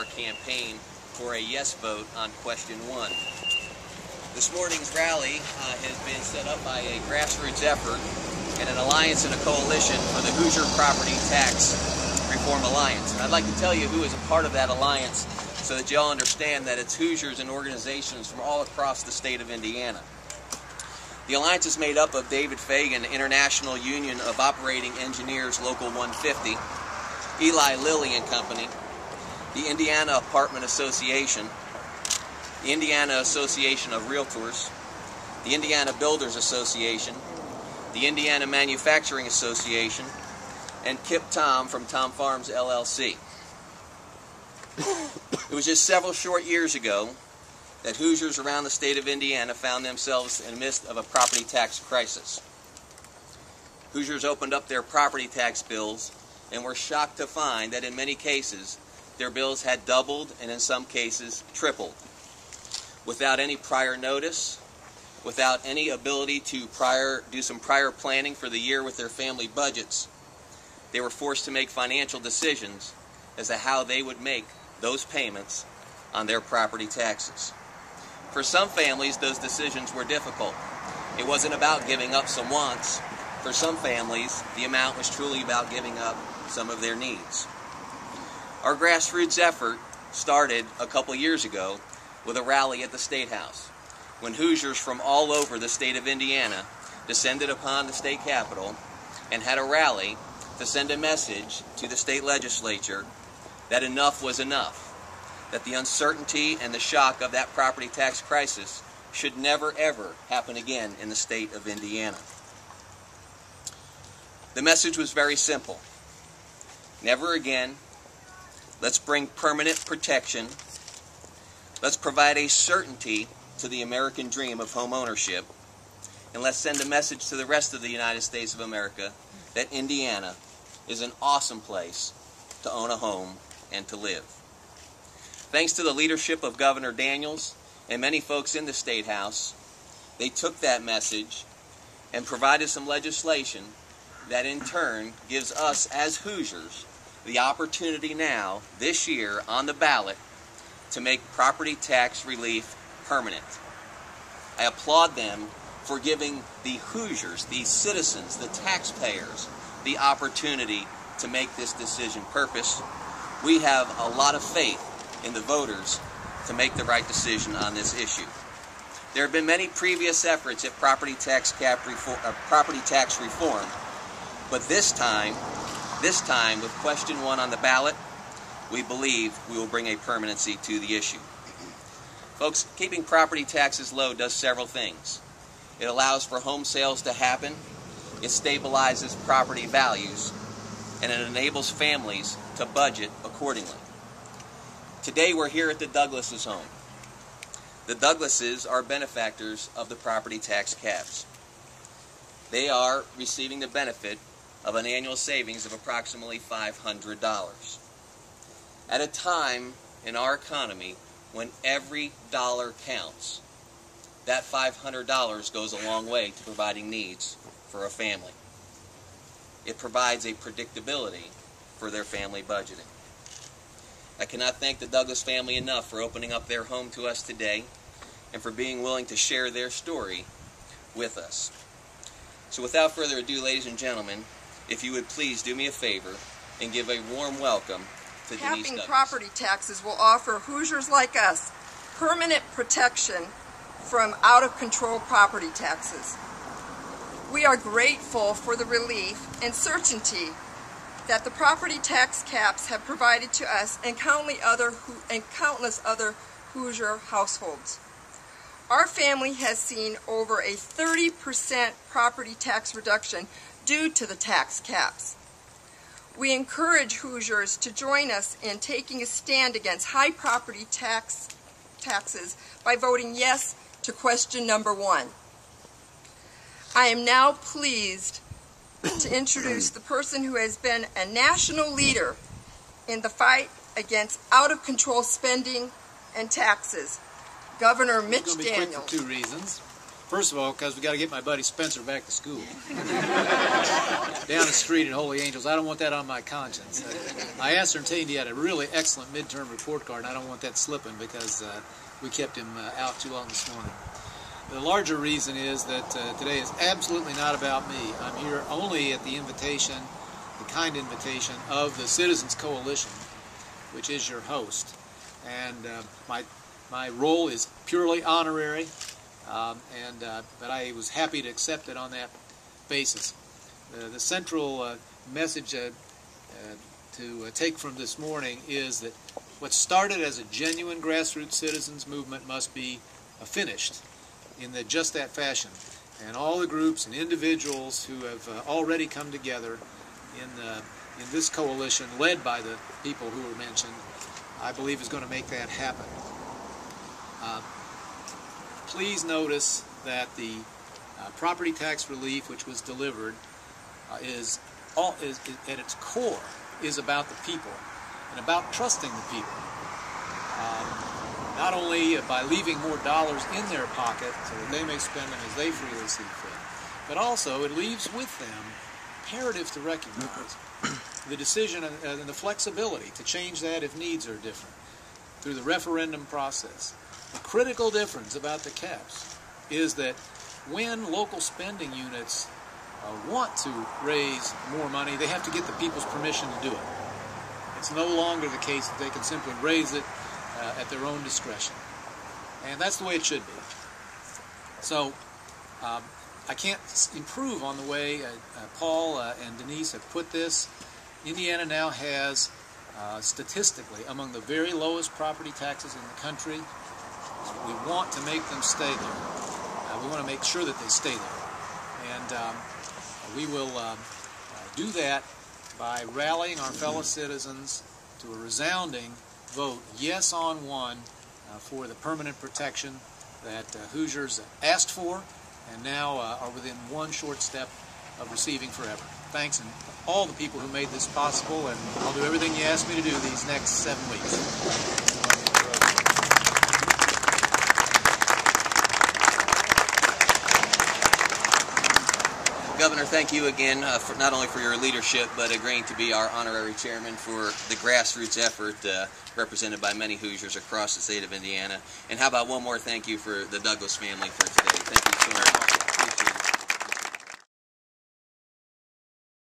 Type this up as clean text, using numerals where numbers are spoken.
our campaign for a yes vote on question 1. This morning's rally has been set up by a grassroots effort and an alliance and a coalition for the Hoosier Property Tax Reform Alliance. And I'd like to tell you who is a part of that alliance so that you all understand that it's Hoosiers and organizations from all across the state of Indiana. The alliance is made up of David Fagan, International Union of Operating Engineers, Local 150, Eli Lilly and Company, the Indiana Apartment Association, the Indiana Association of Realtors, the Indiana Builders Association, the Indiana Manufacturing Association, and Kip Tom from Tom Farms LLC. It was just several short years ago that Hoosiers around the state of Indiana found themselves in the midst of a property tax crisis. Hoosiers opened up their property tax bills and were shocked to find that in many cases their bills had doubled and in some cases tripled. Without any prior notice, without any ability to do some prior planning for the year with their family budgets, they were forced to make financial decisions as to how they would make those payments on their property taxes. For some families, those decisions were difficult. It wasn't about giving up some wants. For some families, the amount was truly about giving up some of their needs. Our grassroots effort started a couple years ago with a rally at the State House, when Hoosiers from all over the state of Indiana descended upon the state capitol and had a rally to send a message to the state legislature that enough was enough, that the uncertainty and the shock of that property tax crisis should never ever happen again in the state of Indiana. The message was very simple. Never again. Let's bring permanent protection. Let's provide a certainty to the American dream of home ownership. And let's send a message to the rest of the United States of America that Indiana is an awesome place to own a home and to live. Thanks to the leadership of Governor Daniels and many folks in the State House, they took that message and provided some legislation that in turn gives us as Hoosiers the opportunity now, this year, on the ballot, to make property tax relief permanent. I applaud them for giving the Hoosiers, the citizens, the taxpayers, the opportunity to make this decision purpose. We have a lot of faith in the voters to make the right decision on this issue. There have been many previous efforts at property tax reform, but this time with question 1 on the ballot, we believe we will bring a permanency to the issue. Folks, keeping property taxes low does several things. It allows for home sales to happen, it stabilizes property values, and it enables families to budget accordingly. Today we're here at the Douglases' home. The Douglases are benefactors of the property tax caps. They are receiving the benefit of an annual savings of approximately $500. At a time in our economy when every dollar counts, that $500 goes a long way to providing needs for a family. It provides a predictability for their family budgeting. I cannot thank the Douglas family enough for opening up their home to us today and for being willing to share their story with us. So without further ado, ladies and gentlemen, if you would please do me a favor and give a warm welcome to Denise Douglas. Capping property taxes will offer Hoosiers like us permanent protection from out-of-control property taxes. We are grateful for the relief and certainty that the property tax caps have provided to us and countless other Hoosier households. Our family has seen over a 30% property tax reduction due to the tax caps. We encourage Hoosiers to join us in taking a stand against high property taxes by voting yes to question number 1. I am now pleased to introduce the person who has been a national leader in the fight against out-of-control spending and taxes, Governor Mitch Daniels. For 2 reasons. First of all, because we got to get my buddy Spencer back to school. Down the street at Holy Angels. I don't want that on my conscience. I ascertained he had a really excellent midterm report card, and I don't want that slipping because we kept him out too long this morning. The larger reason is that today is absolutely not about me. I'm here only at the invitation, the kind invitation of the Citizens Coalition, which is your host. And my role is purely honorary, but I was happy to accept it on that basis. The central message to take from this morning is that what started as a genuine grassroots citizens movement must be finished in just that fashion. And all the groups and individuals who have already come together in this coalition, led by the people who were mentioned, I believe is going to make that happen. Please notice that the property tax relief which was delivered is at its core is about the people and about trusting the people. Not only by leaving more dollars in their pocket so that they may spend them as they freely see fit, but also it leaves with them imperative to recognize the decision and the flexibility to change that if needs are different through the referendum process. The critical difference about the caps is that when local spending units want to raise more money, they have to get the people's permission to do it. It's no longer the case that they can simply raise it at their own discretion. And that's the way it should be. So I can't improve on the way Paul and Denise have put this. Indiana now has statistically among the very lowest property taxes in the country. We want to make them stay there. We want to make sure that they stay there. And we will do that by rallying our fellow citizens to a resounding vote, yes on one, for the permanent protection that Hoosiers asked for and now are within one short step of receiving forever. Thanks, and all the people who made this possible, and I'll do everything you ask me to do these next 7 weeks. Governor, thank you again for not only for your leadership, but agreeing to be our honorary chairman for the grassroots effort represented by many Hoosiers across the state of Indiana. And how about one more thank you for the Douglas family for today. Thank you so very much.